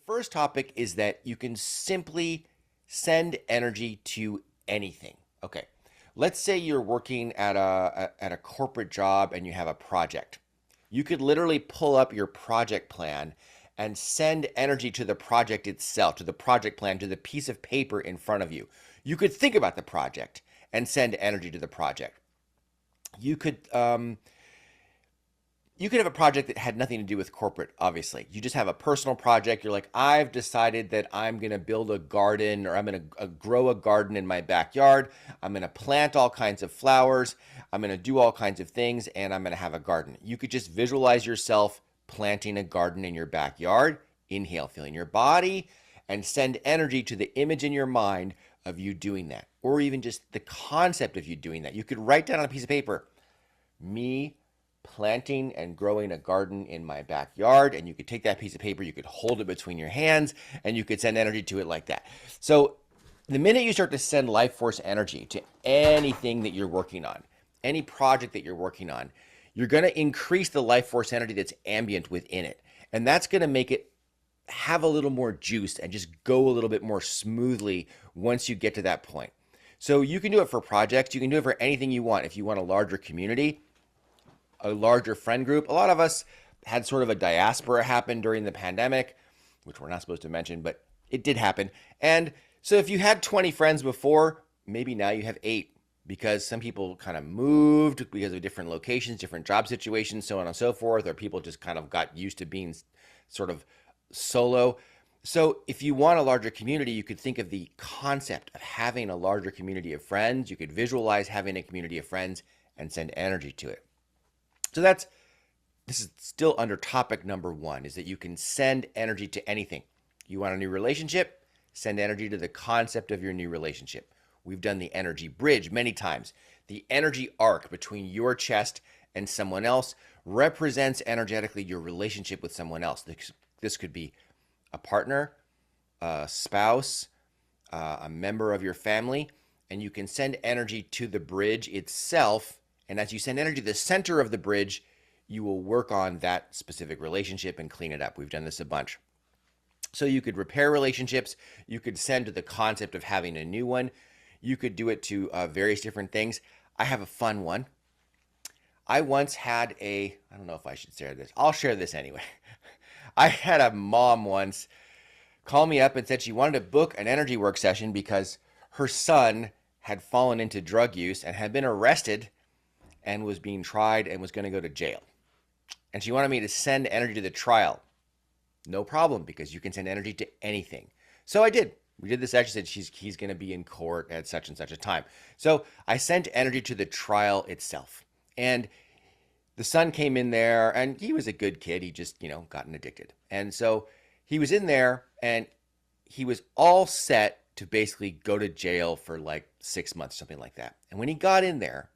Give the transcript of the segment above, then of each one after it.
first topic is that you can simply send energy to anything. Okay. Let's say you're working at a corporate job and you have a project. You could literally pull up your project plan and send energy to the project itself, to the project plan, to the piece of paper in front of you. You could think about the project and send energy to the project. You could you could have a project that had nothing to do with corporate, obviously. You just have a personal project. You're like, I've decided that I'm going to build a garden, or I'm going to grow a garden in my backyard. I'm going to plant all kinds of flowers. I'm going to do all kinds of things, and I'm going to have a garden. You could just visualize yourself planting a garden in your backyard. Inhale, feeling your body, and send energy to the image in your mind of you doing that, or even just the concept of you doing that. You could write down on a piece of paper, me planting and growing a garden in my backyard, and you could take that piece of paper, you could hold it between your hands, and you could send energy to it like that. So the minute you start to send life force energy to anything that you're working on, any project that you're working on, you're going to increase the life force energy that's ambient within it, and that's going to make it have a little more juice and just go a little bit more smoothly once you get to that point. So you can do it for projects, you can do it for anything you want. If you want a larger community, a larger friend group. A lot of us had sort of a diaspora happen during the pandemic, which we're not supposed to mention, but it did happen. And so if you had 20 friends before, maybe now you have 8, because some people kind of moved because of different locations, different job situations, so on and so forth, or people just kind of got used to being sort of solo. So if you want a larger community, you could think of the concept of having a larger community of friends. You could visualize having a community of friends and send energy to it. So this is still under topic number 1, is that you can send energy to anything. You want a new relationship? Send energy to the concept of your new relationship. We've done the energy bridge many times. The energy arc between your chest and someone else represents energetically your relationship with someone else. This could be a partner, a spouse, a member of your family, and you can send energy to the bridge itself. And as you send energy to the center of the bridge, you will work on that specific relationship and clean it up. We've done this a bunch. So you could repair relationships. You could send to the concept of having a new one. You could do it to various different things. I have a fun one. I once had I don't know if I should share this. I'll share this anyway. I had a mom once call me up and said she wanted to book an energy work session because her son had fallen into drug use and had been arrested and was being tried and was going to go to jail. And she wanted me to send energy to the trial. No problem, because you can send energy to anything. So I did. We did this session. Said he's going to be in court at such and such a time. So I sent energy to the trial itself. And the son came in there, and he was a good kid. He just, gotten addicted. And so he was in there, and he was all set to basically go to jail for like 6 months, something like that. And when he got in there,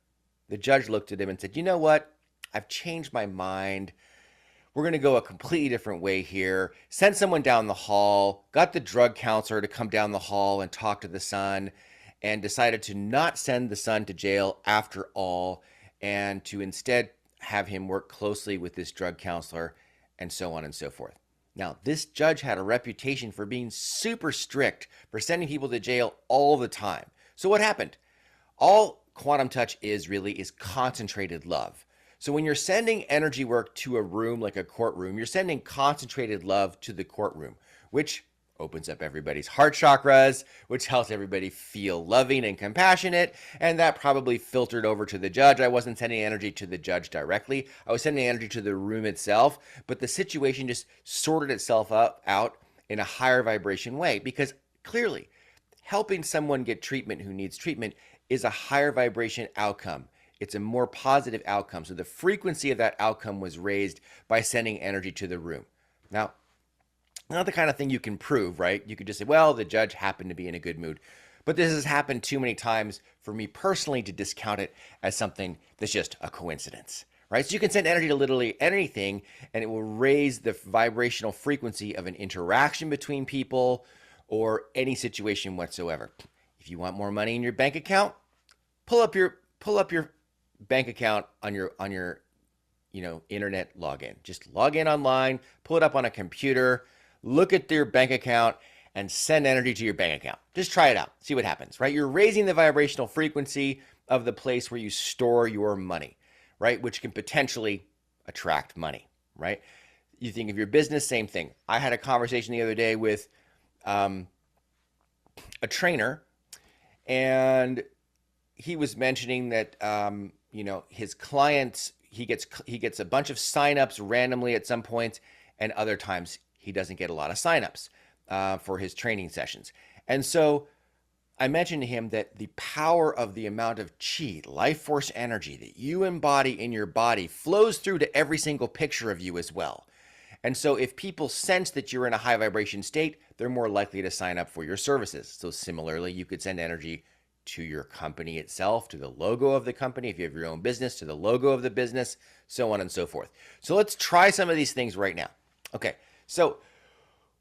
the judge looked at him and said, you know what? I've changed my mind. We're going to go a completely different way here. Sent someone down the hall, got the drug counselor to come down the hall and talk to the son, and decided to not send the son to jail after all, and to instead have him work closely with this drug counselor, and so on and so forth. Now, this judge had a reputation for being super strict, for sending people to jail all the time. So what happened? All Quantum Touch is concentrated love. So when you're sending energy work to a room like a courtroom, you're sending concentrated love to the courtroom, which opens up everybody's heart chakras, which helps everybody feel loving and compassionate, and that probably filtered over to the judge. I wasn't sending energy to the judge directly. I was sending energy to the room itself, but the situation just sorted itself out in a higher vibration way, because clearly helping someone get treatment who needs treatment is a higher vibration outcome. It's a more positive outcome. So the frequency of that outcome was raised by sending energy to the room. Now, not the kind of thing you can prove, right? You could just say, well, the judge happened to be in a good mood. But this has happened too many times for me personally to discount it as something that's just a coincidence, right? So you can send energy to literally anything, and it will raise the vibrational frequency of an interaction between people or any situation whatsoever. If you want more money in your bank account, pull up your bank account on your internet login. Just log in online, pull it up on a computer, look at your bank account and send energy to your bank account. Just try it out. See what happens, right? You're raising the vibrational frequency of the place where you store your money, right? Which can potentially attract money, right? You think of your business, same thing. I had a conversation the other day with a trainer, and he was mentioning that his clients, he gets a bunch of signups randomly at some points, and other times he doesn't get a lot of signups for his training sessions. And so I mentioned to him that the power of the amount of chi, life force energy that you embody in your body flows through to every single picture of you as well. And so if people sense that you're in a high vibration state, they're more likely to sign up for your services. So similarly, you could send energy to your company itself, to the logo of the company, if you have your own business, to the logo of the business, so on and so forth. So let's try some of these things right now. Okay, so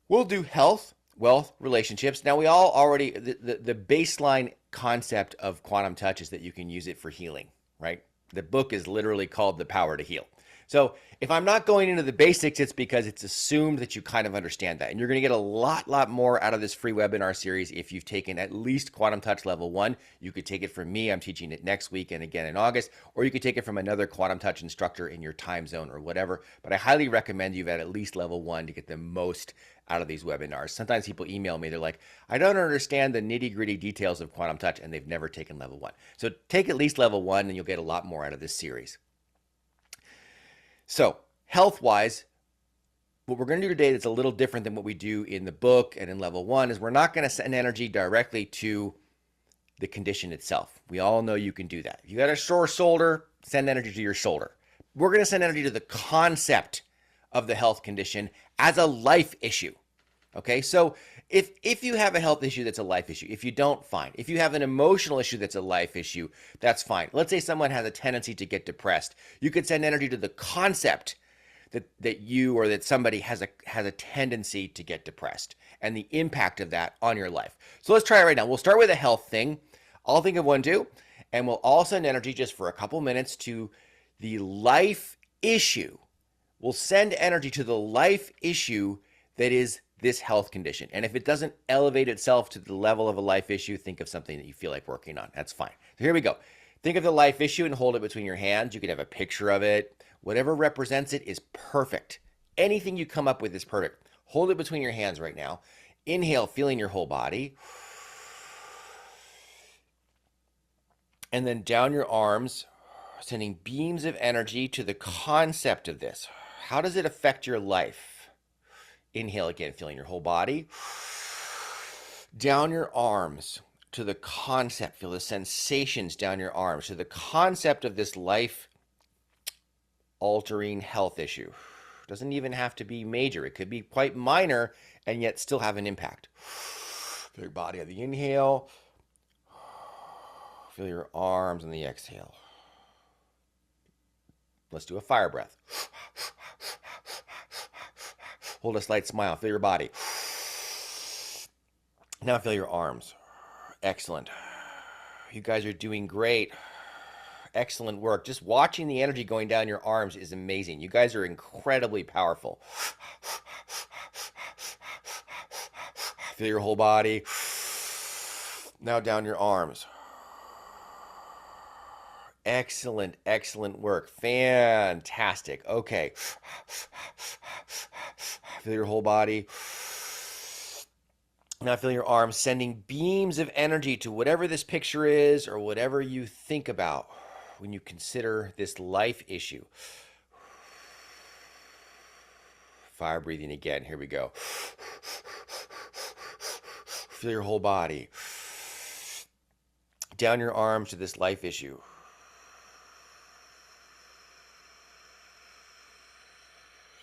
we'll do health, wealth, relationships. Now we all already, the baseline concept of quantum touch is that you can use it for healing, right? The book is literally called The Power to Heal. So if I'm not going into the basics, it's because it's assumed that you kind of understand that. And you're going to get a lot more out of this free webinar series if you've taken at least Quantum Touch Level 1. You could take it from me. I'm teaching it next week and again in August. Or you could take it from another Quantum Touch instructor in your time zone or whatever. But I highly recommend you've at least Level 1 to get the most out of these webinars. Sometimes people email me. They're like, I don't understand the nitty-gritty details of Quantum Touch, and they've never taken Level 1. So take at least Level 1 and you'll get a lot more out of this series. So health-wise, what we're going to do today that's a little different than what we do in the book and in Level 1 is we're not going to send energy directly to the condition itself. We all know you can do that. If you got a sore shoulder, send energy to your shoulder. We're going to send energy to the concept of the health condition as a life issue. Okay, so if you have a health issue that's a life issue, if you don't, fine. If you have an emotional issue that's a life issue, that's fine. Let's say someone has a tendency to get depressed. You could send energy to the concept that you or that somebody has a tendency to get depressed and the impact of that on your life. So let's try it right now. We'll start with a health thing. I'll think of one too, and we'll all send energy just for a couple minutes to the life issue. We'll send energy to the life issue that is this health condition. And if it doesn't elevate itself to the level of a life issue, think of something that you feel like working on. That's fine. So here we go. Think of the life issue and hold it between your hands. You could have a picture of it. Whatever represents it is perfect. Anything you come up with is perfect. Hold it between your hands right now. Inhale, feeling your whole body. And then down your arms, sending beams of energy to the concept of this. How does it affect your life? Inhale again, feeling your whole body. Down your arms to the concept. Feel the sensations down your arms to the concept of this life-altering health issue. Doesn't even have to be major. It could be quite minor and yet still have an impact. Feel your body on the inhale. Feel your arms on the exhale. Let's do a fire breath. Hold a slight smile. Feel your body. Now feel your arms. Excellent. You guys are doing great. Excellent work. Just watching the energy going down your arms is amazing. You guys are incredibly powerful. Feel your whole body. Now down your arms. Excellent, excellent work. Fantastic. Okay. Feel your whole body. Now feel your arms sending beams of energy to whatever this picture is or whatever you think about when you consider this life issue. Fire breathing again. Here we go. Feel your whole body. Down your arms to this life issue.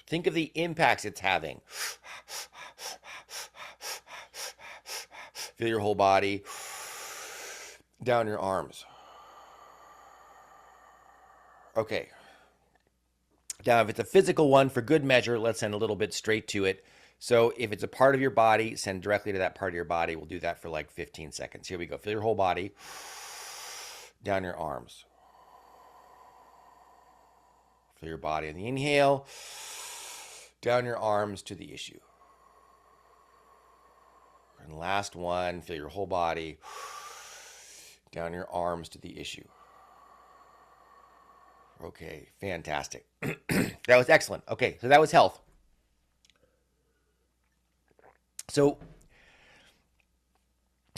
Think of the impacts it's having. Feel your whole body. Down your arms. Okay. Now, if it's a physical one, for good measure, let's send a little bit straight to it. So if it's a part of your body, send directly to that part of your body. We'll do that for like 15 seconds. Here we go. Feel your whole body. Down your arms. Feel your body on the inhale. Down your arms to the issue. And last one, feel your whole body down your arms to the issue. Okay, fantastic. That was excellent. Okay, so that was health. So,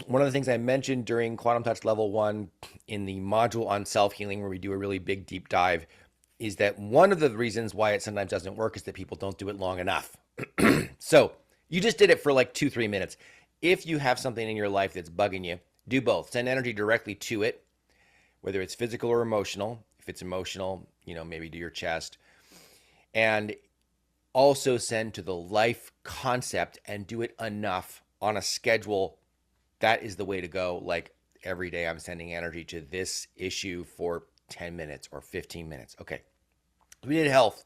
one of the things I mentioned during Quantum Touch Level 1 in the module on self healing, where we do a really big deep dive, is that one of the reasons why it sometimes doesn't work is that people don't do it long enough. So, you just did it for like 2-3 minutes. If you have something in your life that's bugging you, do both. Send energy directly to it, whether it's physical or emotional. If it's emotional, maybe to your chest. And also send to the life concept and do it enough on a schedule. That is the way to go. Like every day, I'm sending energy to this issue for 10 minutes or 15 minutes. Okay. We did health.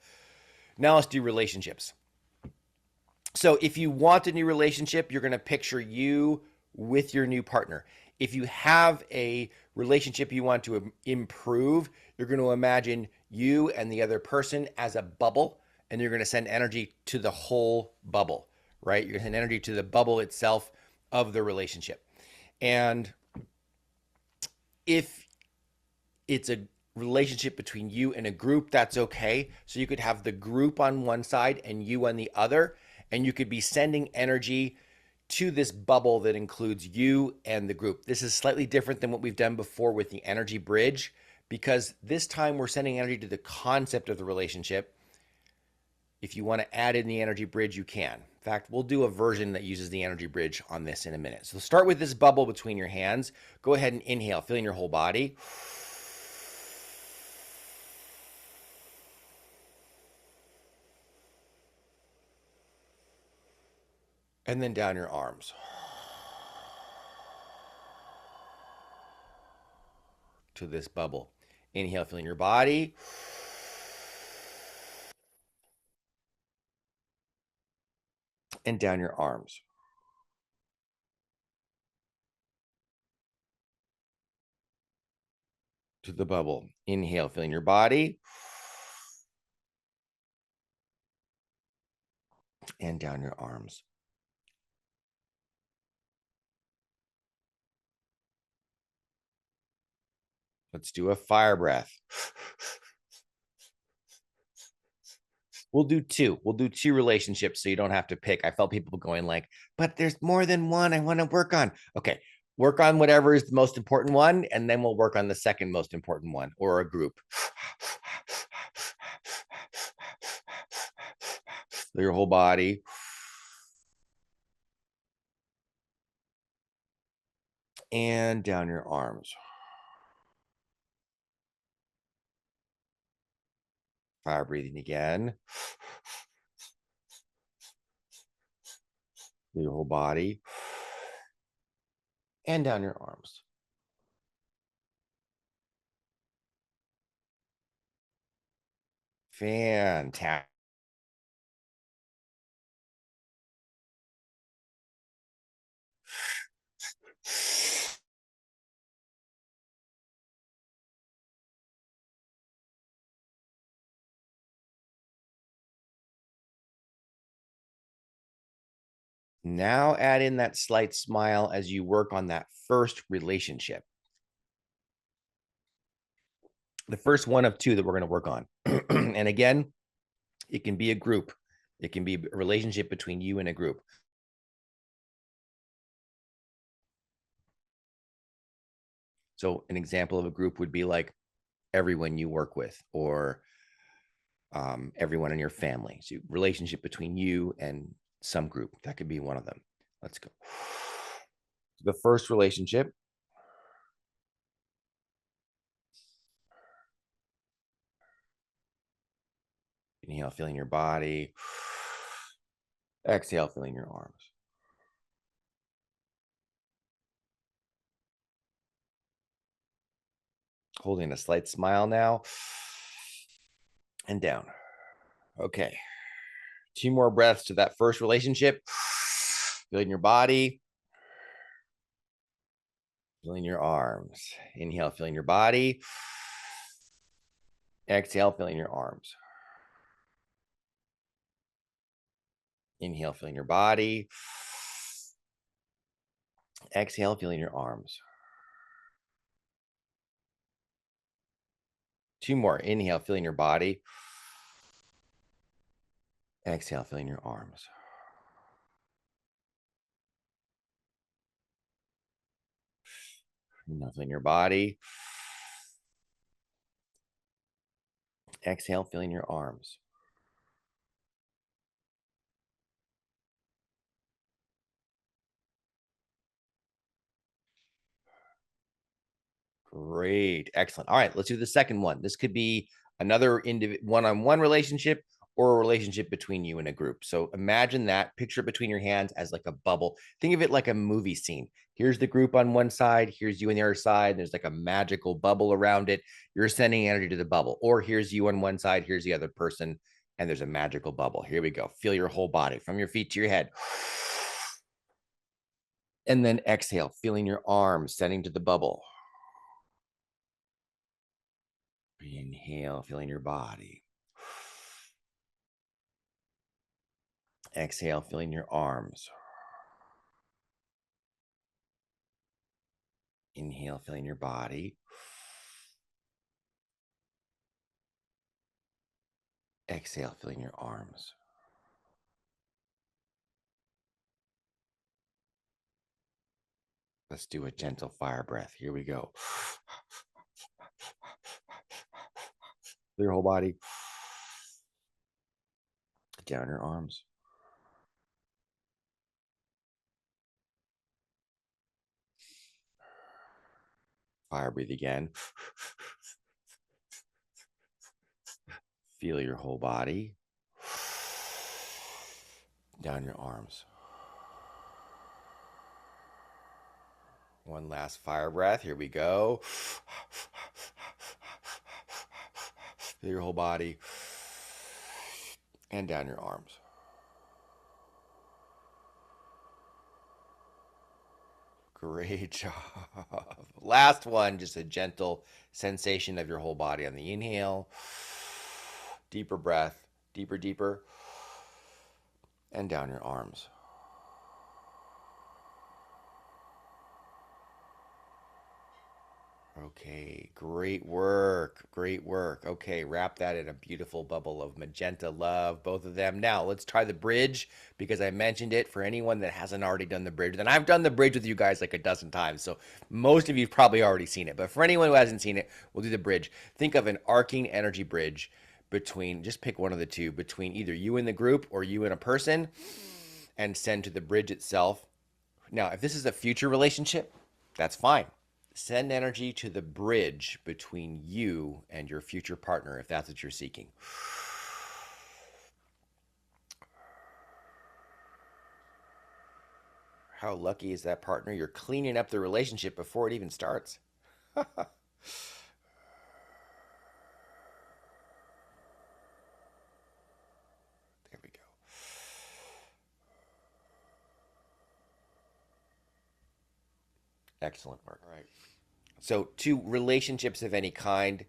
Now let's do relationships. So if you want a new relationship, you're going to picture you with your new partner. If you have a relationship you want to improve, you're going to imagine you and the other person as a bubble, and you're going to send energy to the whole bubble, right? You're going to send energy to the bubble itself of the relationship. And if it's a relationship between you and a group, that's okay. So you could have the group on one side and you on the other, and you could be sending energy to this bubble that includes you and the group. This is slightly different than what we've done before with the energy bridge, because this time we're sending energy to the concept of the relationship. If you want to add in the energy bridge, you can. In fact, we'll do a version that uses the energy bridge on this in a minute. So start with this bubble between your hands. Go ahead and inhale, feeling your whole body. And then down your arms to this bubble. Inhale, feeling your body. And down your arms. To the bubble. Inhale, feeling your body. And down your arms. Let's do a fire breath. We'll do two. We'll do two relationships so you don't have to pick. I felt people going like, but there's more than one I want to work on. Okay, work on whatever is the most important one, and then we'll work on the second most important one or a group. Your whole body. And down your arms. Fire breathing again. Your whole body. And down your arms. Fantastic. Now add in that slight smile as you work on that first relationship. The first one of two that we're going to work on. And again, it can be a group. It can be a relationship between you and a group. So an example of a group would be like everyone you work with, or everyone in your family. So relationship between you and some group. That could be one of them. Let's go. The first relationship. Inhale, feeling your body. Exhale, feeling your arms. Holding a slight smile now. And down. Okay. Two more breaths to that first relationship. Feeling your body. Feeling your arms. Inhale, feeling your body. Exhale, feeling your arms. Inhale, feeling your body. Exhale, feeling your arms. 2 more. Inhale, feeling your body. Exhale, feeling your arms. Inhale, feeling your body. Exhale, feeling your arms. Great. Excellent. All right, let's do the second one. This could be another one-on-one relationship or a relationship between you and a group. So imagine that, picture it between your hands as like a bubble. Think of it like a movie scene. Here's the group on one side, here's you on the other side. There's like a magical bubble around it. You're sending energy to the bubble. Or here's you on one side, here's the other person, and there's a magical bubble. Here we go. Feel your whole body from your feet to your head. And then exhale, feeling your arms sending to the bubble. Inhale, feeling your body. Exhale, feeling your arms. Inhale, feeling your body. Exhale, feeling your arms. Let's do a gentle fire breath. Here we go. Your whole body. Down your arms. Fire breathe again. Feel your whole body. Down your arms. One last fire breath. Here we go. Feel your whole body. And down your arms. Great job. Last one, just a gentle sensation of your whole body on the inhale. Deeper breath, deeper, deeper. And down your arms. Okay, great work. Great work. Okay, wrap that in a beautiful bubble of magenta love, both of them. Now, let's try the bridge because I mentioned it for anyone that hasn't already done the bridge. And I've done the bridge with you guys like a dozen times, so most of you've probably already seen it. But for anyone who hasn't seen it, we'll do the bridge. Think of an arcing energy bridge between, just pick one of the two, between either you and the group or you and a person, and send to the bridge itself. Now, if this is a future relationship, that's fine. Send energy to the bridge between you and your future partner if that's what you're seeking. How lucky is that partner? You're cleaning up the relationship before it even starts. There we go. Excellent work. All right. So, to relationships of any kind,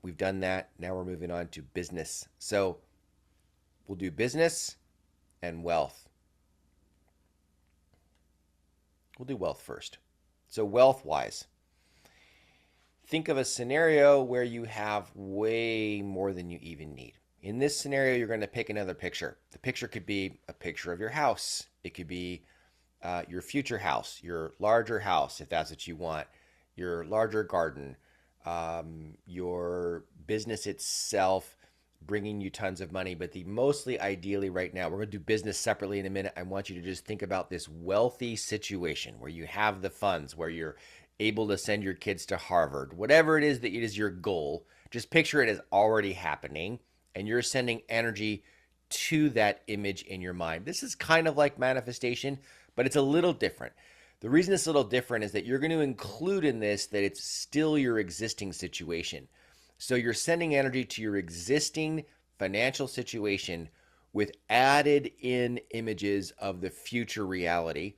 we've done that. Now we're moving on to business. So, we'll do business and wealth. We'll do wealth first. So, wealth wise, think of a scenario where you have way more than you even need. In this scenario, you're going to pick another picture. The picture could be a picture of your house, it could be your future house, your larger house, if that's what you want, your larger garden, your business itself bringing you tons of money. But the mostly ideally right now, we're going to do business separately in a minute. I want you to just think about this wealthy situation where you have the funds, where you're able to send your kids to Harvard, whatever it is that it is your goal. Just picture it as already happening and you're sending energy to that image in your mind. This is kind of like manifestation, but it's a little different. The reason it's a little different is that you're going to include in this that it's still your existing situation. So you're sending energy to your existing financial situation with added in images of the future reality.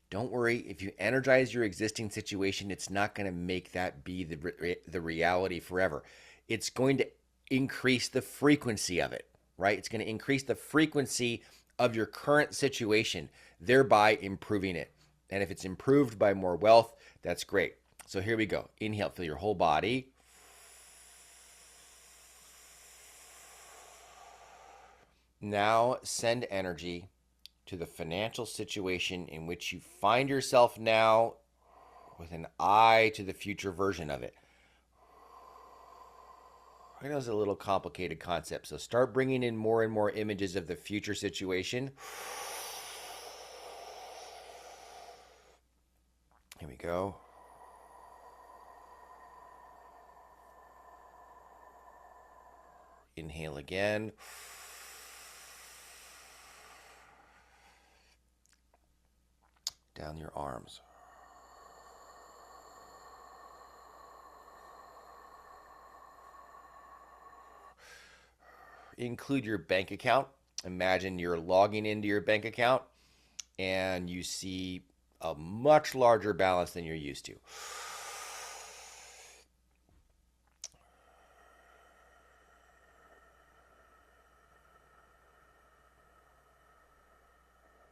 Don't worry, if you energize your existing situation, it's not going to make that be the reality forever. It's going to increase the frequency of it, right? It's going to increase the frequency of your current situation, thereby improving it. And if it's improved by more wealth, that's great. So here we go. Inhale, feel your whole body. Now send energy to the financial situation in which you find yourself now with an eye to the future version of it. I know it's a little complicated concept, so start bringing in more and more images of the future situation. Here we go. Inhale again. Down your arms. Include your bank account. Imagine you're logging into your bank account and you see a much larger balance than you're used to.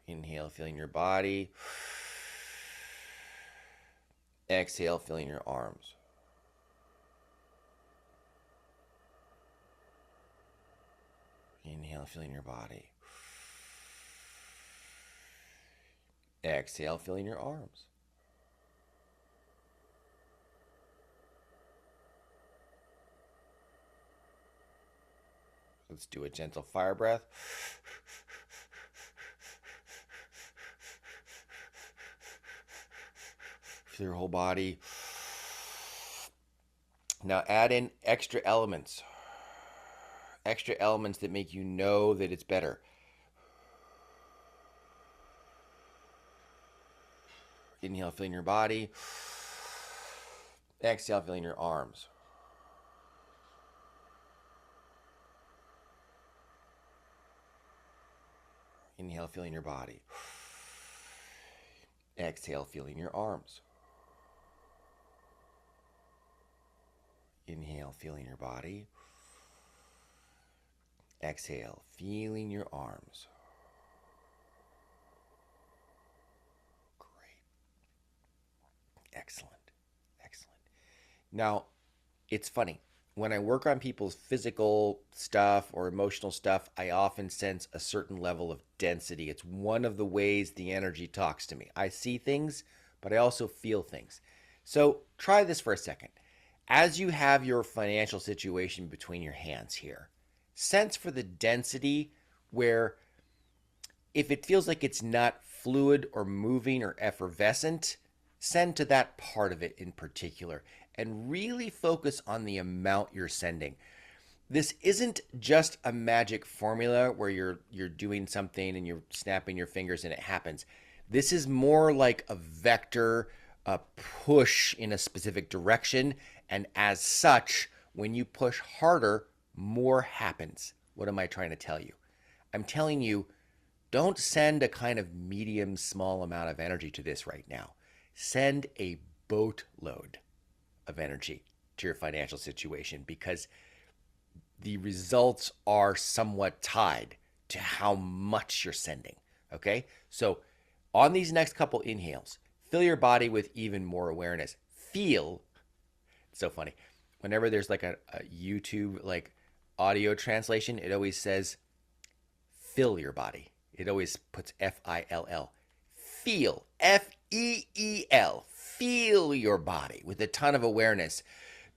Inhale, feeling your body. Exhale, feeling your arms. Inhale, feeling your body. Exhale, feeling your arms. Let's do a gentle fire breath. Feel your whole body. Now add in extra elements that make you know that it's better. Inhale, feeling your body. Exhale, feeling your arms. Inhale, feeling your body. Exhale, feeling your arms. Inhale, feeling your body. Exhale, feeling your arms. Great. Excellent. Excellent. Now, it's funny. When I work on people's physical stuff or emotional stuff, I often sense a certain level of density. It's one of the ways the energy talks to me. I see things, but I also feel things. So try this for a second. As you have your financial situation between your hands here, sense for the density where if it feels like it's not fluid or moving or effervescent, send to that part of it in particular and really focus on the amount you're sending. This isn't just a magic formula where you're doing something and you're snapping your fingers and it happens. This is more like a vector, a push in a specific direction, and as such, when you push harder, more happens. What am I trying to tell you? I'm telling you, don't send a kind of medium, small amount of energy to this right now. Send a boatload of energy to your financial situation because the results are somewhat tied to how much you're sending. Okay? So on these next couple inhales, fill your body with even more awareness. Feel, it's so funny. Whenever there's like a YouTube like audio translation, it always says fill your body. It always puts F-I-L-L. Feel, F-E-E-L. Feel your body with a ton of awareness,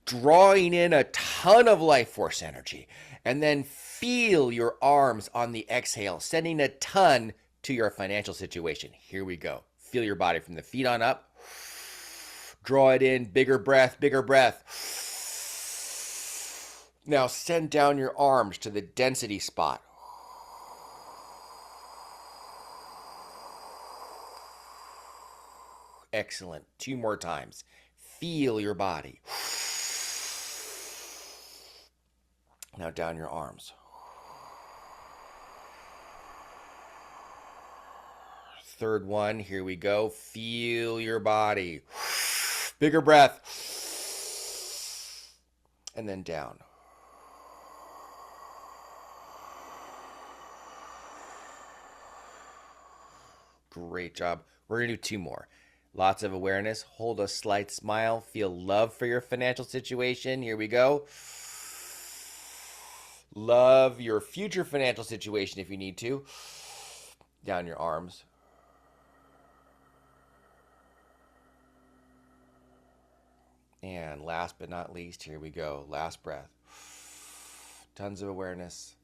drawing in a ton of life force energy. And then feel your arms on the exhale, sending a ton to your financial situation. Here we go. Feel your body from the feet on up. Draw it in, bigger breath, bigger breath. Now send down your arms to the density spot. Excellent. 2 more times. Feel your body. Now down your arms. Third one. Here we go. Feel your body. Bigger breath. And then down. Great job. We're going to do two more. Lots of awareness. Hold a slight smile. Feel love for your financial situation. Here we go. Love your future financial situation if you need to. Down your arms. And last but not least, here we go. Last breath. Tons of awareness.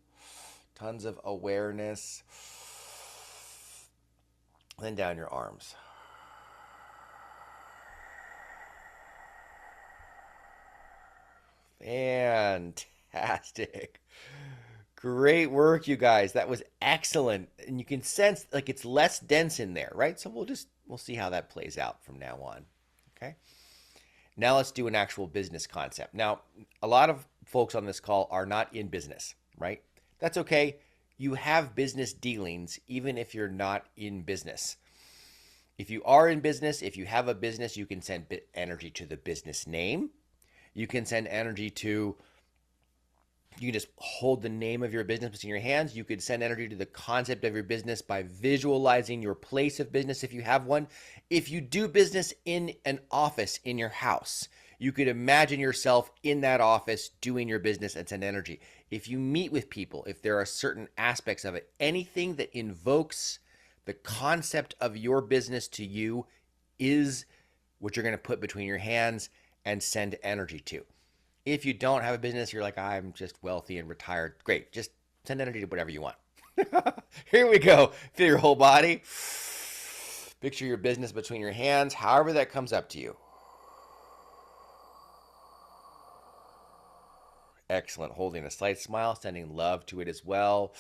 Tons of awareness. Then down your arms. Fantastic. Great work, you guys. That was excellent. And you can sense like it's less dense in there, right? So we'll see how that plays out from now on. Okay. Now let's do an actual business concept. Now, a lot of folks on this call are not in business, right? That's okay. You have business dealings even if you're not in business. If you are in business, if you have a business, you can send energy to the business name. You can send energy to, you can just hold the name of your business in your hands. You could send energy to the concept of your business by visualizing your place of business if you have one. If you do business in an office in your house, you could imagine yourself in that office doing your business and send energy. If you meet with people, if there are certain aspects of it, anything that invokes the concept of your business to you is what you're going to put between your hands and send energy to. If you don't have a business, you're like, I'm just wealthy and retired. Great. Just send energy to whatever you want. Here we go. Feel your whole body. Picture your business between your hands, however that comes up to you. Excellent. Holding a slight smile, sending love to it as well.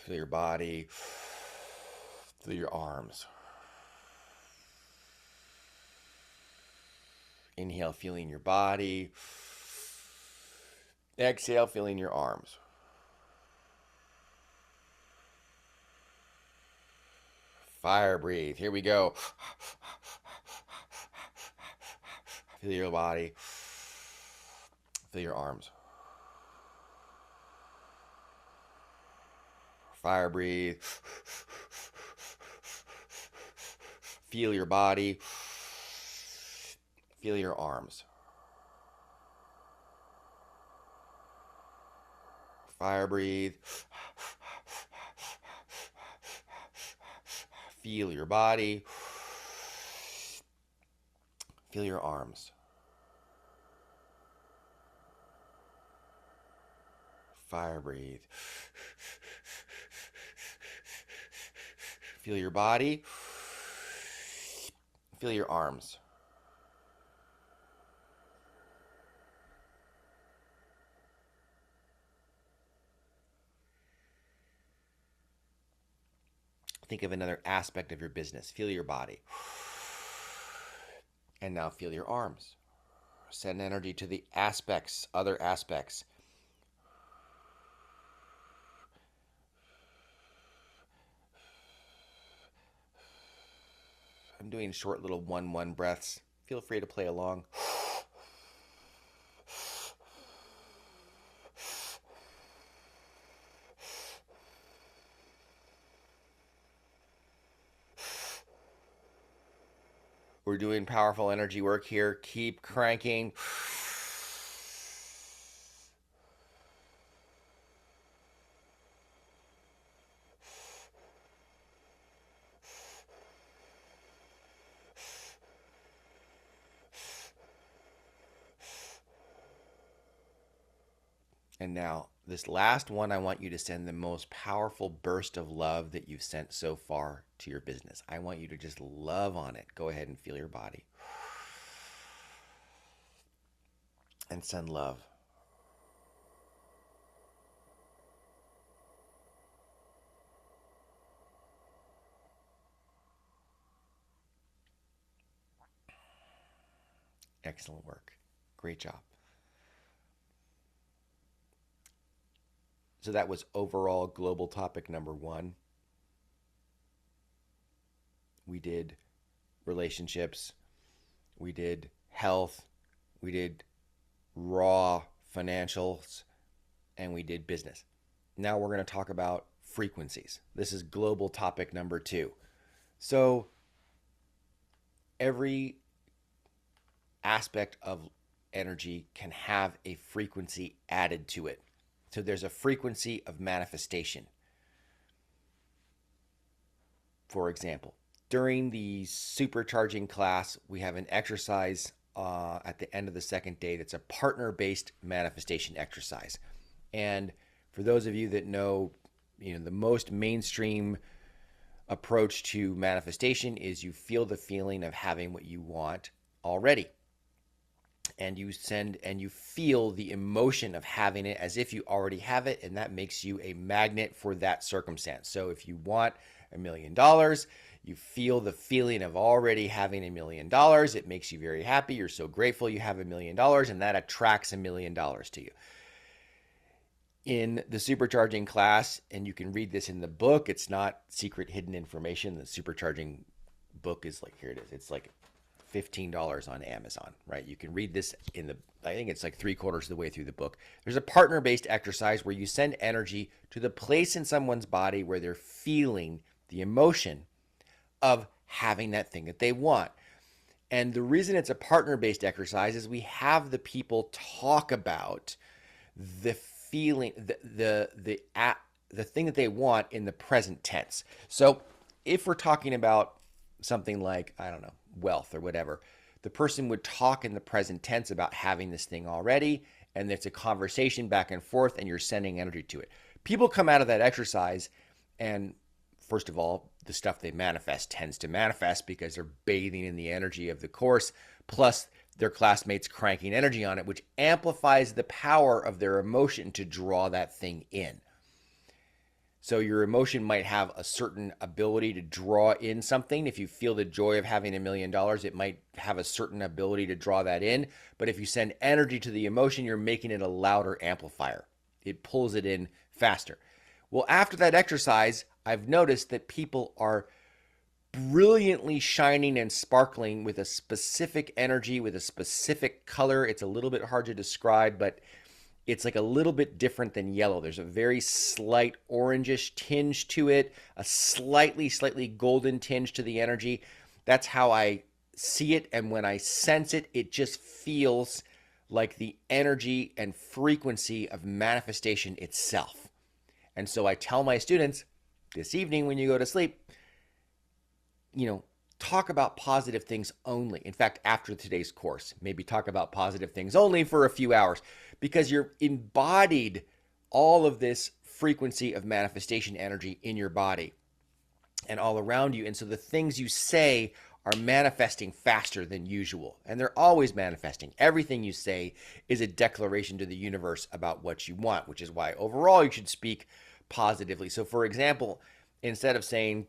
Feel your body. Feel your arms. Inhale, feeling your body. Exhale, feeling your arms. Fire breathe. Here we go. Feel your body. Feel your arms. Fire breathe. Feel your body. Feel your arms. Fire breathe. Feel your body. Feel your arms. Fire breathe. Feel your body. Feel your arms. Think of another aspect of your business. Feel your body. And now feel your arms. Send energy to the aspects, other aspects. I'm doing short little 1-1 breaths. Feel free to play along. We're doing powerful energy work here. Keep cranking. And now, this last one, I want you to send the most powerful burst of love that you've sent so far to your business. I want you to just love on it. Go ahead and feel your body. And send love. Excellent work. Great job. So that was overall global topic number 1. We did relationships. We did health. we did raw financials, and we did business. Now we're going to talk about frequencies. This is global topic number 2. So every aspect of energy can have a frequency added to it. So there's a frequency of manifestation. For example, during the supercharging class, we have an exercise at the end of the second day that's a partner-based manifestation exercise. And for those of you that know, the most mainstream approach to manifestation is you feel the feeling of having what you want already. And you feel the emotion of having it as if you already have it, and that makes you a magnet for that circumstance. So if you want $1 million, you feel the feeling of already having $1 million. It makes you very happy. You're so grateful you have $1 million, and that attracts $1 million to you. In the supercharging class, and you can read this in the book, it's not secret hidden information. The supercharging book is like, here it is. It's like $15 on Amazon, right? You can read this I think it's like 3/4 of the way through the book. There's a partner-based exercise where you send energy to the place in someone's body where they're feeling the emotion of having that thing that they want. And the reason it's a partner-based exercise is we have the people talk about the feeling, the thing that they want in the present tense. So if we're talking about something like, I don't know, wealth or whatever, the person would talk in the present tense about having this thing already, and it's a conversation back and forth, and you're sending energy to it. People come out of that exercise, and first of all, the stuff they manifest tends to manifest because they're bathing in the energy of the course, plus their classmates cranking energy on it, which amplifies the power of their emotion to draw that thing in. So your emotion might have a certain ability to draw in something. If you feel the joy of having $1 million, it might have a certain ability to draw that in. But if you send energy to the emotion, you're making it a louder amplifier. It pulls it in faster. Well, after that exercise, I've noticed that people are brilliantly shining and sparkling with a specific energy, with a specific color. It's a little bit hard to describe, but it's like a little bit different than yellow. There's a very slight orangish tinge to it, a slightly golden tinge to the energy. That's how I see it. And when I sense it, it just feels like the energy and frequency of manifestation itself. And so I tell my students this evening when you go to sleep, talk about positive things only. In fact, after today's course, maybe talk about positive things only for a few hours, because you're embodied all of this frequency of manifestation energy in your body and all around you. And so the things you say are manifesting faster than usual. And they're always manifesting. Everything you say is a declaration to the universe about what you want, which is why overall you should speak positively. So for example, instead of saying,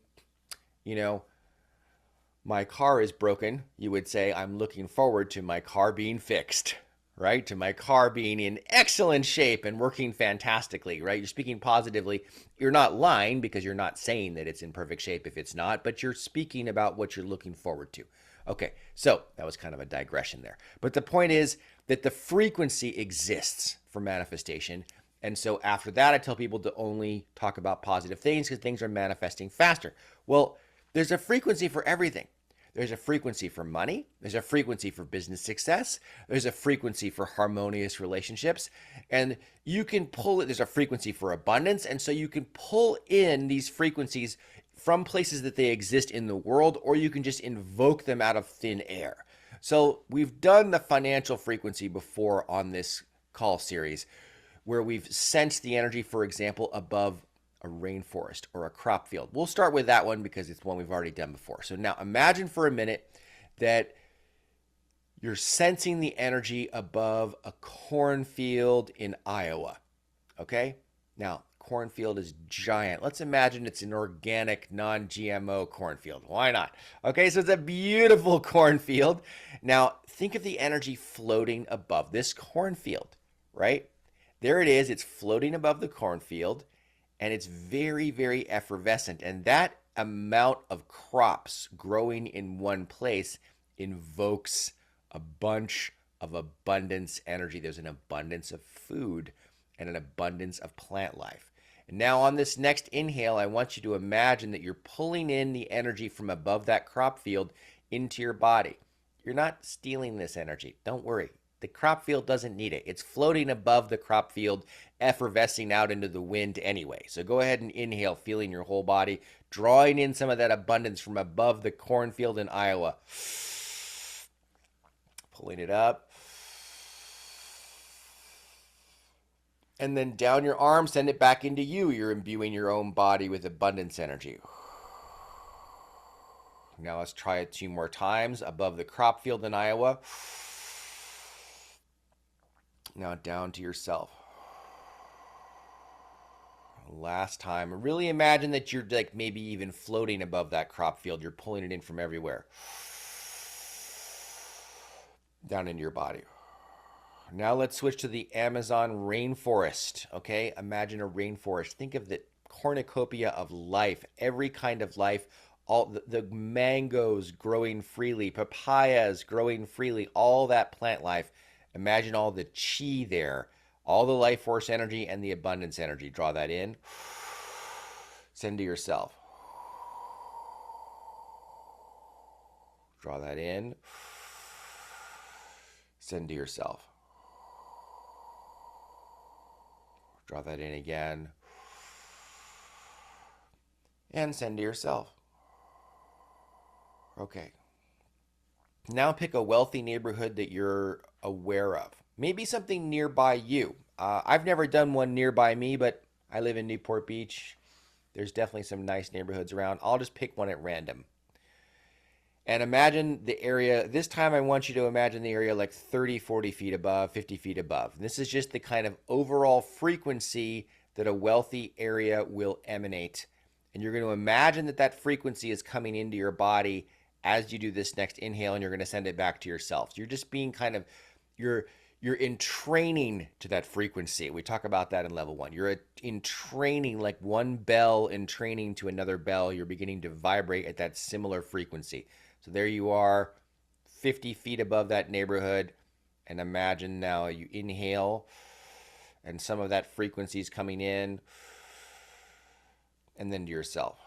my car is broken, you would say, I'm looking forward to my car being fixed, right? To my car being in excellent shape and working fantastically, right? You're speaking positively. You're not lying because you're not saying that it's in perfect shape if it's not, but you're speaking about what you're looking forward to. Okay, so that was kind of a digression there. But the point is that the frequency exists for manifestation. And so after that, I tell people to only talk about positive things because things are manifesting faster. Well, there's a frequency for everything. There's a frequency for money. There's a frequency for business success. There's a frequency for harmonious relationships. And you can pull it. There's a frequency for abundance. And so you can pull in these frequencies from places that they exist in the world, or you can just invoke them out of thin air. So we've done the financial frequency before on this call series, where we've sensed the energy, for example, above a rainforest or a crop field. We'll start with that one because it's one we've already done before. So now imagine for a minute that you're sensing the energy above a cornfield in Iowa. Okay? Now, cornfield is giant. Let's imagine it's an organic, non-GMO cornfield. Why not? Okay, so it's a beautiful cornfield. Now, think of the energy floating above this cornfield, right? There it is. It's floating above the cornfield. And it's very, very effervescent. And that amount of crops growing in one place invokes a bunch of abundance energy. There's an abundance of food and an abundance of plant life. And now on this next inhale, I want you to imagine that you're pulling in the energy from above that crop field into your body. You're not stealing this energy. Don't worry. The crop field doesn't need it. It's floating above the crop field, effervescing out into the wind anyway. So go ahead and inhale, feeling your whole body, drawing in some of that abundance from above the cornfield in Iowa. Pulling it up. And then down your arm, send it back into you. You're imbuing your own body with abundance energy. Now let's try it 2 more times above the crop field in Iowa. Now down to yourself. Last time. Really imagine that you're like maybe even floating above that crop field. You're pulling it in from everywhere. Down into your body. Now let's switch to the Amazon rainforest. Okay, imagine a rainforest. Think of the cornucopia of life, every kind of life, all the mangoes growing freely, papayas growing freely, all that plant life. Imagine all the chi there, all the life force energy and the abundance energy. Draw that in. Send to yourself. Draw that in. Send to yourself. Draw that in again. And send to yourself. Okay. Now pick a wealthy neighborhood that you're aware of. Maybe something nearby you. I've never done one nearby me, but I live in Newport Beach. There's definitely some nice neighborhoods around. I'll just pick one at random. And imagine the area. This time I want you to imagine the area like 30, 40 feet above, 50 feet above. And this is just the kind of overall frequency that a wealthy area will emanate. And you're going to imagine that that frequency is coming into your body as you do this next inhale, and you're going to send it back to yourself. So you're just being kind of, you're in training to that frequency. We talk about that in level 1. You're in training, like one bell in training to another bell. You're beginning to vibrate at that similar frequency. So there you are, 50 feet above that neighborhood. And imagine now you inhale and some of that frequency is coming in. And then to yourself.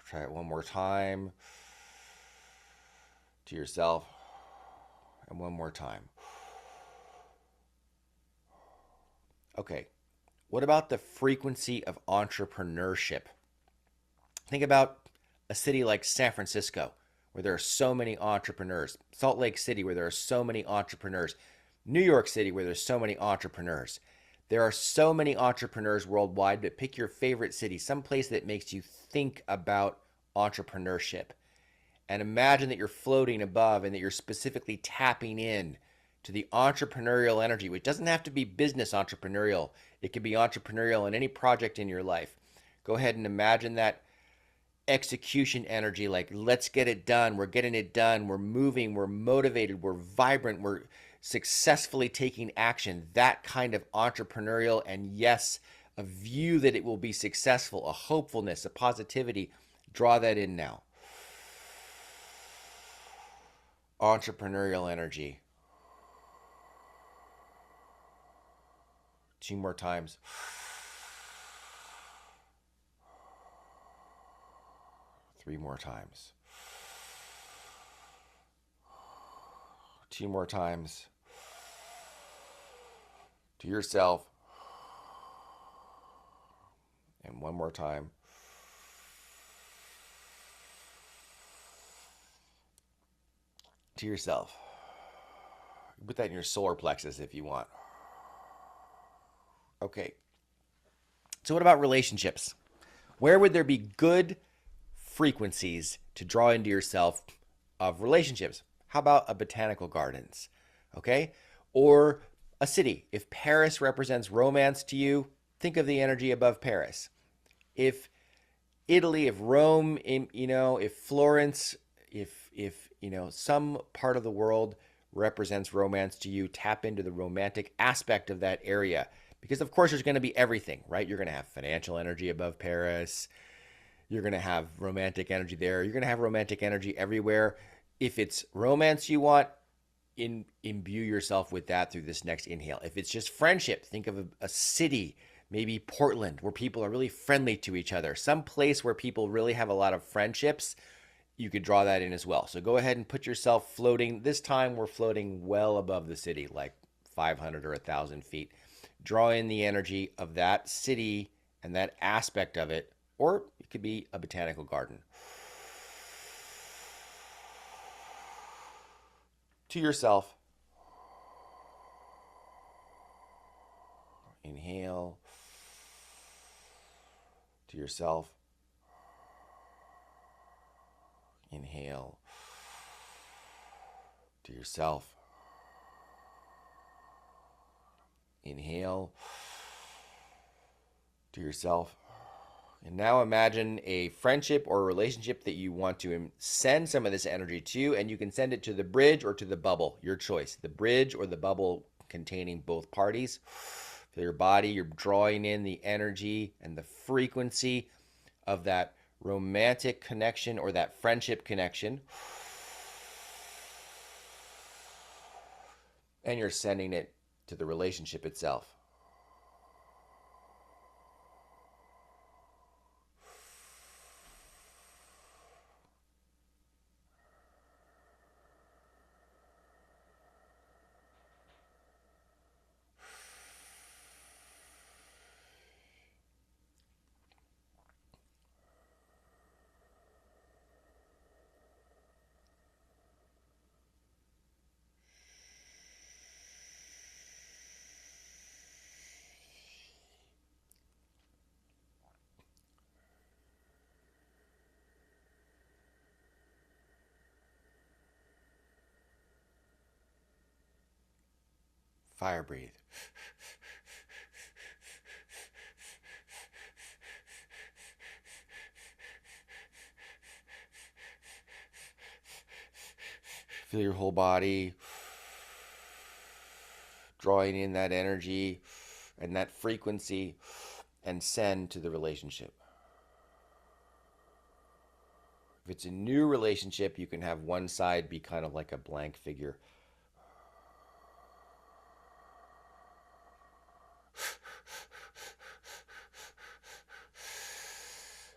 Try it one more time. To yourself. And one more time. Okay. What about the frequency of entrepreneurship? Think about a city like San Francisco, where there are so many entrepreneurs. Salt Lake City, where there are so many entrepreneurs. New York City, where there's so many entrepreneurs. There are so many entrepreneurs worldwide, but pick your favorite city, some place that makes you think about entrepreneurship. And imagine that you're floating above and that you're specifically tapping in to the entrepreneurial energy, which doesn't have to be business entrepreneurial. It can be entrepreneurial in any project in your life. Go ahead and imagine that execution energy, like let's get it done. We're getting it done. We're moving. We're motivated. We're vibrant. We're successfully taking action. That kind of entrepreneurial, and yes, a view that it will be successful, a hopefulness, a positivity. Draw that in now. Entrepreneurial energy. 2 more times. 3 more times. 2 more times. To yourself. And 1 more time. To yourself. Put that in your solar plexus if you want. Okay. So what about relationships? Where would there be good frequencies to draw into yourself of relationships? How about a botanical gardens? Okay? Or a city. If Paris represents romance to you, think of the energy above Paris. If Italy, if Rome, if Florence, if some part of the world represents romance to you, tap into the romantic aspect of that area. Because of course there's going to be everything, right? You're going to have financial energy above Paris. You're going to have romantic energy there. You're going to have romantic energy everywhere. If it's romance you want, imbue yourself with that through this next inhale. If it's just friendship, think of a city, maybe Portland, where people are really friendly to each other. Some place where people really have a lot of friendships, you could draw that in as well. So go ahead and put yourself floating. This time we're floating well above the city, like 500 or 1,000 feet. Draw in the energy of that city and that aspect of it, or it could be a botanical garden. To yourself. Inhale. To yourself. Inhale. To yourself. Inhale. To yourself. And now imagine a friendship or a relationship that you want to send some of this energy to, and you can send it to the bridge or to the bubble, your choice. The bridge or the bubble containing both parties. Feel your body, you're drawing in the energy and the frequency of that romantic connection or that friendship connection. And you're sending it to the relationship itself. Fire breathe. Feel your whole body drawing in that energy and that frequency and send to the relationship. If it's a new relationship, you can have one side be kind of like a blank figure.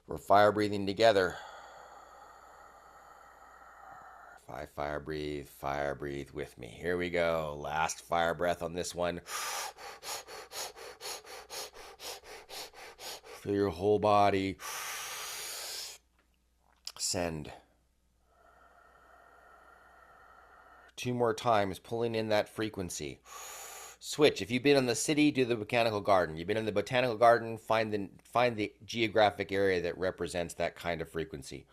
We're fire breathing together. Fire breathe with me. Here we go. Last fire breath on this one. Feel your whole body. Send. 2 more times, pulling in that frequency. Switch. If you've been in the city, do the botanical garden. You've been in the botanical garden, find the geographic area that represents that kind of frequency.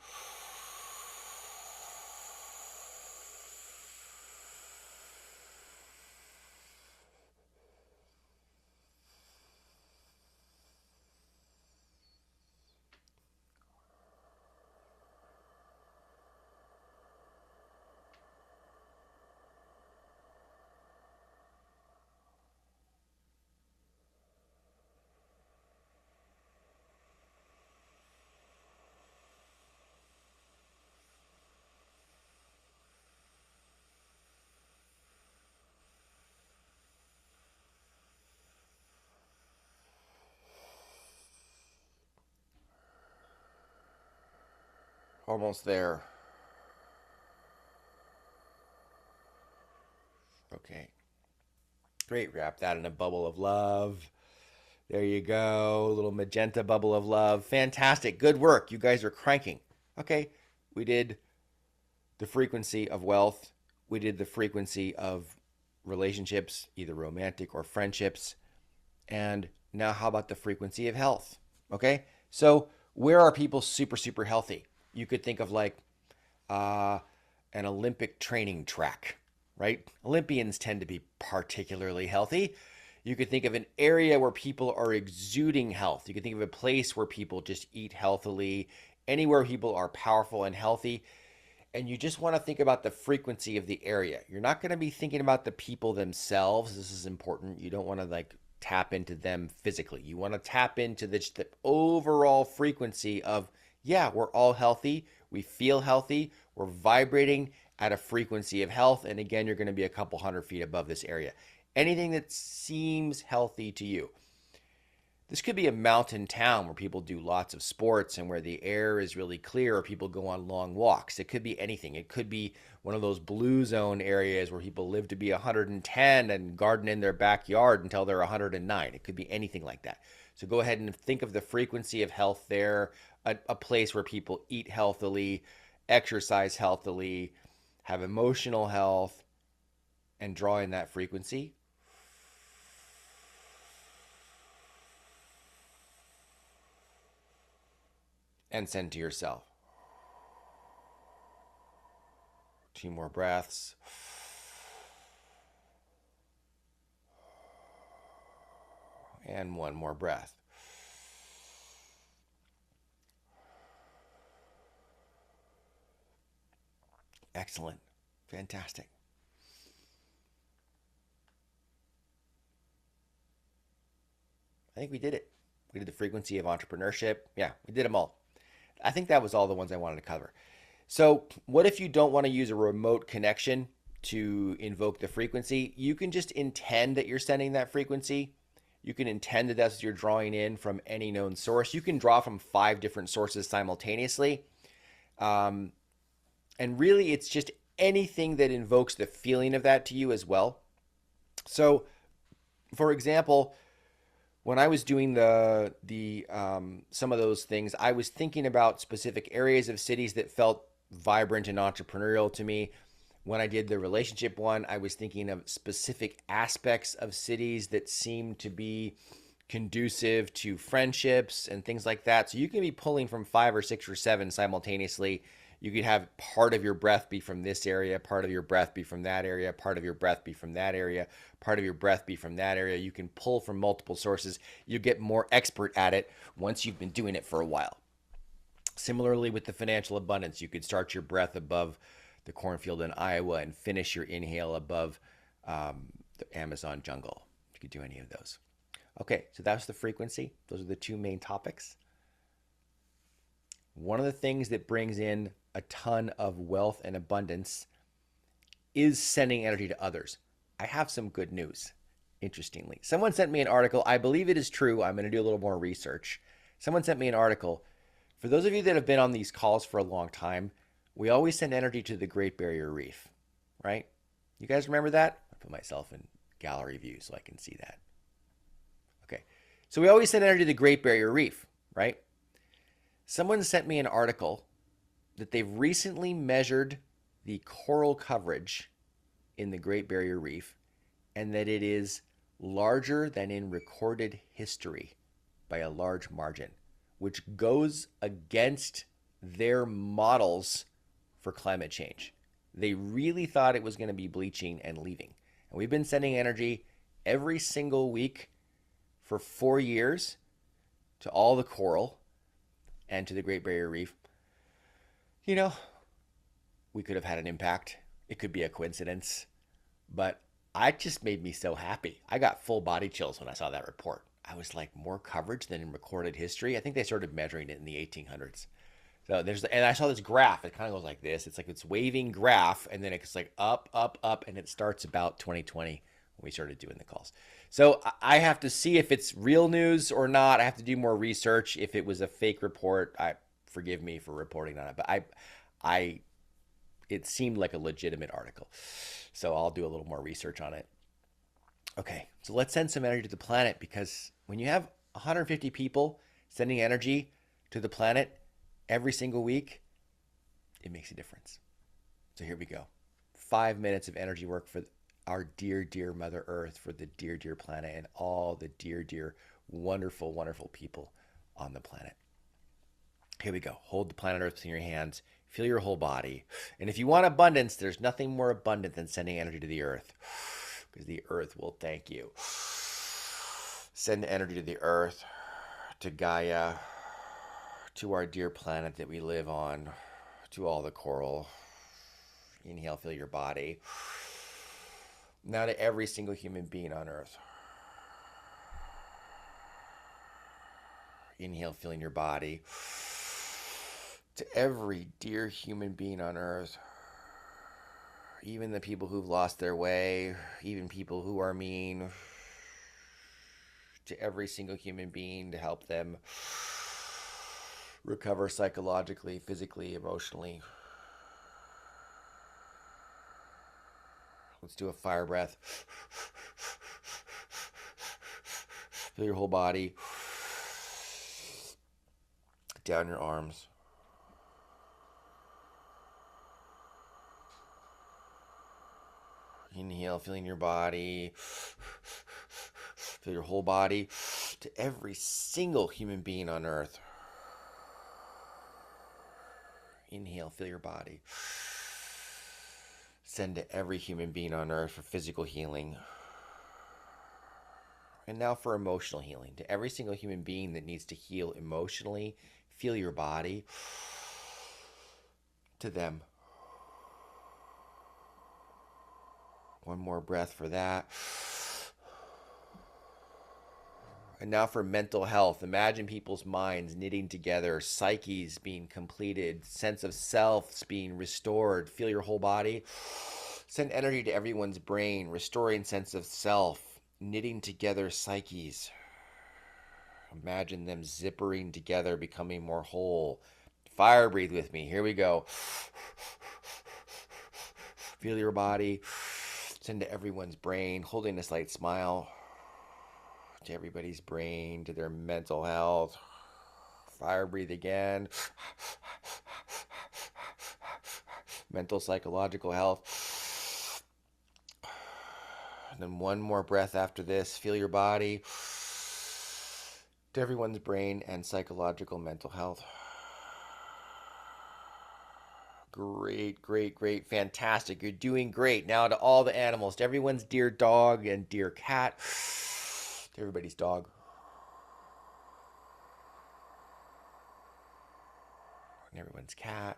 Almost there. Okay. Great. Wrap that in a bubble of love. There you go. A little magenta bubble of love. Fantastic. Good work. You guys are cranking. Okay. We did the frequency of wealth. We did the frequency of relationships, either romantic or friendships. And now, how about the frequency of health? Okay. So, where are people super, super healthy? You could think of like uh, an Olympic training track, right? Olympians tend to be particularly healthy. You could think of an area where people are exuding health. You could think of a place where people just eat healthily, anywhere people are powerful and healthy. And you just want to think about the frequency of the area. You're not going to be thinking about the people themselves. This is important. You don't want to like tap into them physically. You want to tap into the overall frequency of, yeah, we're all healthy. We feel healthy. We're vibrating at a frequency of health. And again, you're going to be a couple hundred feet above this area. Anything that seems healthy to you. This could be a mountain town where people do lots of sports and where the air is really clear, or people go on long walks. It could be anything. It could be one of those blue zone areas where people live to be 110 and garden in their backyard until they're 109. It could be anything like that. So go ahead and think of the frequency of health there, a place where people eat healthily, exercise healthily, have emotional health, and draw in that frequency. And send to yourself. 2 more breaths. And 1 more breath. Excellent. Fantastic. I think we did it. We did the frequency of entrepreneurship. Yeah, we did them all. I think that was all the ones I wanted to cover. So what if you don't want to use a remote connection to invoke the frequency? You can just intend that you're sending that frequency. You can intend that that's what you're drawing in from any known source. You can draw from 5 different sources simultaneously. And really, it's just anything that invokes the feeling of that to you as well. So, for example, when I was doing some of those things, I was thinking about specific areas of cities that felt vibrant and entrepreneurial to me. When I did the relationship one, I was thinking of specific aspects of cities that seemed to be conducive to friendships and things like that. So you can be pulling from 5 or 6 or 7 simultaneously. You could have part of your breath be from this area, part of your breath be from that area, part of your breath be from that area, part of your breath be from that area. You can pull from multiple sources. You get more expert at it once you've been doing it for a while. Similarly, with the financial abundance, you could start your breath above the cornfield in Iowa and finish your inhale above the Amazon jungle. You could do any of those. Okay, so that's the frequency. Those are the 2 main topics. One of the things that brings in a ton of wealth and abundance is sending energy to others. I have some good news, interestingly. Someone sent me an article. I believe it is true. I'm going to do a little more research. Someone sent me an article. For those of you that have been on these calls for a long time, we always send energy to the Great Barrier Reef, right? You guys remember that? I'll put myself in gallery view so I can see that. Okay. So we always send energy to the Great Barrier Reef, right? Someone sent me an article that they've recently measured the coral coverage in the Great Barrier Reef and that it is larger than in recorded history by a large margin, which goes against their models for climate change. They really thought it was going to be bleaching and leaving. And we've been sending energy every single week for 4 years to all the coral and to the Great Barrier Reef. You know, we could have had an impact. It could be a coincidence, but it just made me so happy. I got full body chills when I saw that report. I was like, more coverage than in recorded history. I think they started measuring it in the 1800s. So and I saw this graph. It kind of goes like this. It's like it's waving graph, and then it's like up, up, up, and it starts about 2020 when we started doing the calls. So I have to see if it's real news or not. I have to do more research. If it was a fake report, forgive me for reporting on it, but it seemed like a legitimate article. So I'll do a little more research on it. Okay, so let's send some energy to the planet, because when you have 150 people sending energy to the planet every single week, it makes a difference. So here we go. 5 minutes of energy work for our dear, dear Mother Earth, for the dear, dear planet, and all the dear, dear, wonderful, wonderful people on the planet. Here we go. Hold the planet Earth in your hands. Feel your whole body. And if you want abundance, there's nothing more abundant than sending energy to the Earth, because the Earth will thank you. Send energy to the Earth, to Gaia, to our dear planet that we live on, to all the coral. Inhale, feel your body. Now to every single human being on Earth. Inhale, feeling your body. To every dear human being on Earth. even the people who've lost their way, even people who are mean, to every single human being to help them recover psychologically, physically, emotionally. Let's do a fire breath. Feel your whole body. Down your arms. Inhale, feeling your body. Feel your whole body. To every single human being on earth. Inhale, feel your body. Send to every human being on earth for physical healing. And now for emotional healing. To every single human being that needs to heal emotionally, feel your body. To them. One more breath for that. And now for mental health. Imagine people's minds knitting together, psyches being completed, sense of selves being restored. Feel your whole body. Send energy to everyone's brain, restoring sense of self, knitting together psyches. Imagine them zippering together, becoming more whole. Fire breathe with me. Here we go. Feel your body. Send to everyone's brain, holding a slight smile. To everybody's brain, to their mental health. Fire breathe again. Mental, psychological health. And then one more breath after this. Feel your body. To everyone's brain and psychological mental health. Great, great, great. Fantastic. You're doing great. Now to all the animals, to everyone's dear dog and dear cat. To everybody's dog. And everyone's cat.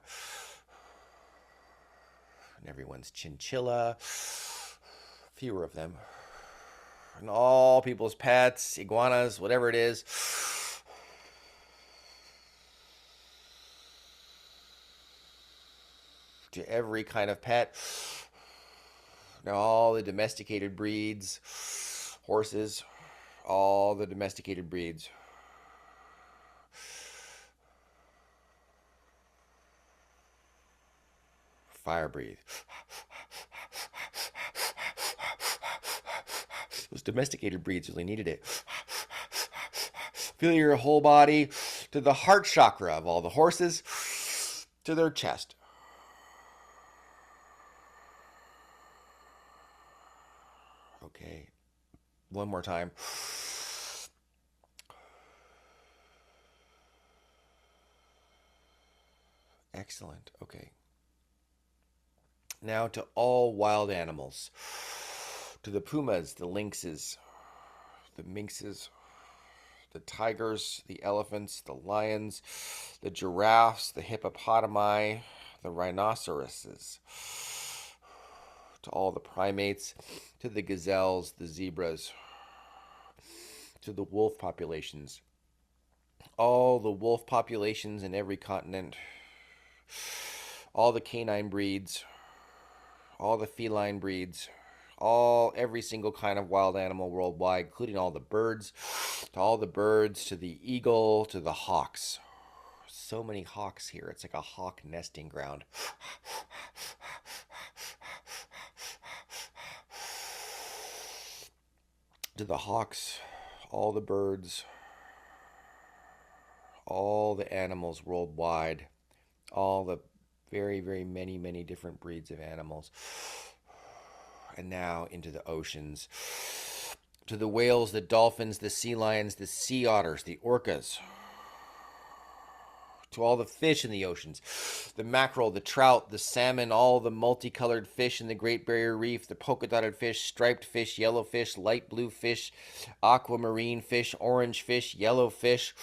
And everyone's chinchilla. Fewer of them. And all people's pets, iguanas, whatever it is. To every kind of pet. Now all the domesticated breeds, horses, all the domesticated breeds. Fire breathe. Those domesticated breeds really needed it. Feel your whole body to the heart chakra of all the horses, to their chest. Okay, one more time. Excellent. Okay. Now to all wild animals. To the pumas, the lynxes, the minxes, the tigers, the elephants, the lions, the giraffes, the hippopotami, the rhinoceroses. To all the primates, to the gazelles, the zebras, to the wolf populations. All the wolf populations in every continent, all the canine breeds, all the feline breeds, every single kind of wild animal worldwide, including all the birds, to the eagle, to the hawks. So many hawks here. It's like a hawk nesting ground. To the hawks, all the birds, all the animals worldwide, all the very, very many, many different breeds of animals. And now into the oceans. To the whales, the dolphins, the sea lions, the sea otters, the orcas. To all the fish in the oceans. The mackerel, the trout, the salmon, all the multicolored fish in the Great Barrier Reef, the polka-dotted fish, striped fish, yellow fish, light blue fish, aquamarine fish, orange fish, yellow fish.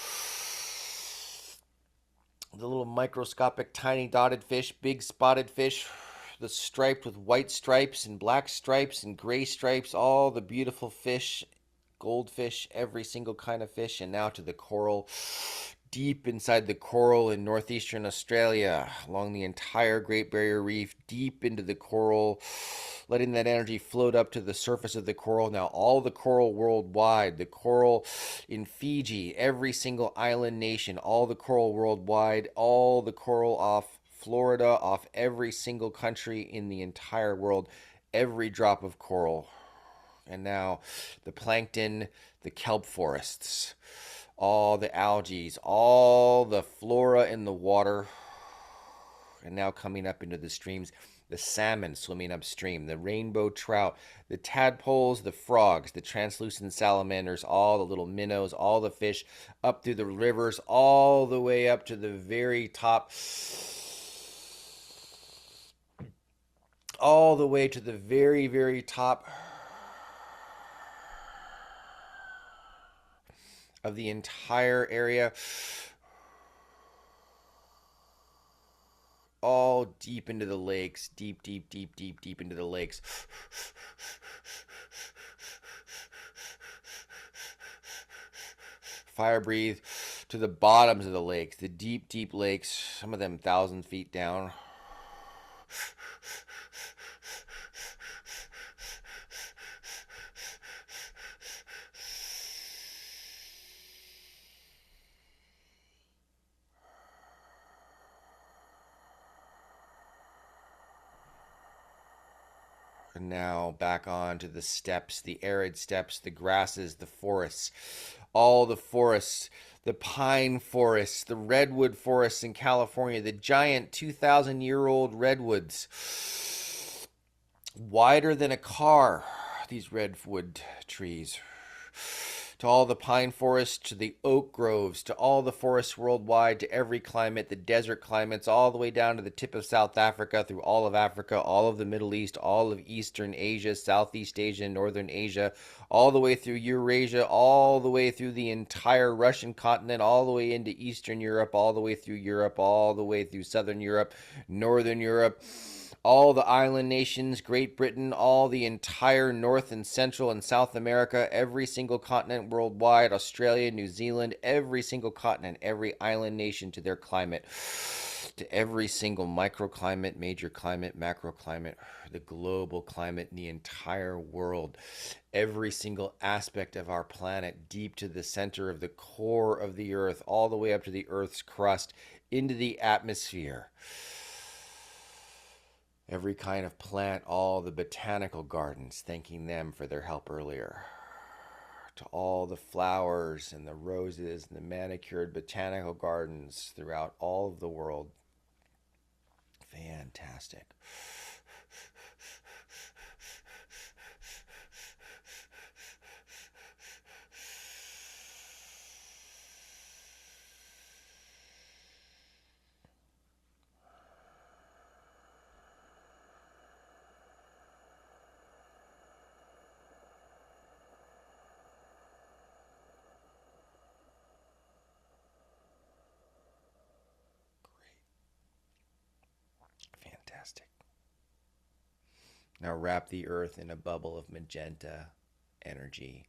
The little microscopic tiny dotted fish, big spotted fish, the striped with white stripes and black stripes and gray stripes, all the beautiful fish, goldfish, every single kind of fish. And now to the coral, deep inside the coral in northeastern Australia, along the entire Great Barrier Reef, deep into the coral, letting that energy float up to the surface of the coral. Now, all the coral worldwide, the coral in Fiji, every single island nation, all the coral worldwide, all the coral off Florida, off every single country in the entire world, every drop of coral. And now the plankton, the kelp forests, all the algae, all the flora in the water, and now coming up into the streams, the salmon swimming upstream, the rainbow trout, the tadpoles, the frogs, the translucent salamanders, all the little minnows, all the fish up through the rivers, all the way up to the very top, all the way to the very, very top of the entire area, all deep into the lakes, deep, deep, deep, deep, deep into the lakes. Fire breathe to the bottoms of the lakes, the deep, deep lakes, some of them 1,000 feet down. And now back on to the steppes, the arid steppes, the grasses, the forests, all the forests, the pine forests, the redwood forests in California, the giant 2,000-year-old redwoods, wider than a car, these redwood trees. To all the pine forests, to the oak groves, to all the forests worldwide, to every climate, the desert climates, all the way down to the tip of South Africa, through all of Africa, all of the Middle East, all of Eastern Asia, Southeast Asia, Northern Asia, all the way through Eurasia, all the way through the entire Russian continent, all the way into Eastern Europe, all the way through Europe, all the way through Southern Europe, Northern Europe, all the island nations, Great Britain, all the entire North and Central and South America, every single continent worldwide, Australia, New Zealand, every single continent, every island nation to their climate, to every single microclimate, major climate, macroclimate, the global climate in the entire world, every single aspect of our planet, deep to the center of the core of the earth, all the way up to the earth's crust, into the atmosphere. Every kind of plant, all the botanical gardens, thanking them for their help earlier. To all the flowers and the roses and the manicured botanical gardens throughout all of the world. Fantastic. Fantastic. Now wrap the earth in a bubble of magenta energy.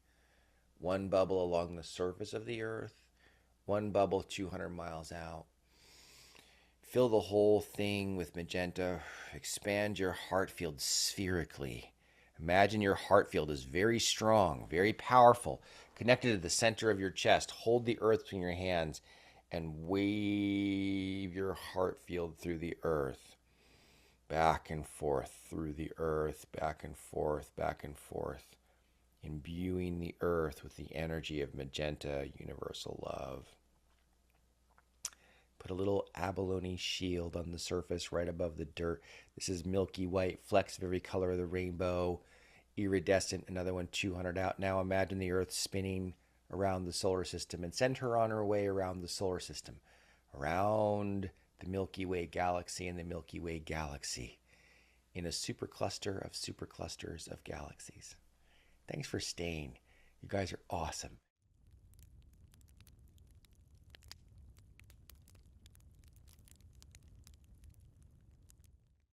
One bubble along the surface of the earth, one bubble 200 miles out. Fill the whole thing with magenta. Expand your heart field spherically. Imagine your heart field is very strong, very powerful, connected to the center of your chest. Hold the earth between your hands and wave your heart field through the earth. Back and forth through the earth, back and forth, back and forth. Imbuing the earth with the energy of magenta, universal love. Put a little abalone shield on the surface right above the dirt. This is milky white, flecks of every color of the rainbow, iridescent, another one 200 out. Now imagine the earth spinning around the solar system and send her on her way around the solar system, around the Milky Way galaxy and the Milky Way galaxy in a supercluster of superclusters of galaxies. Thanks for staying. You guys are awesome.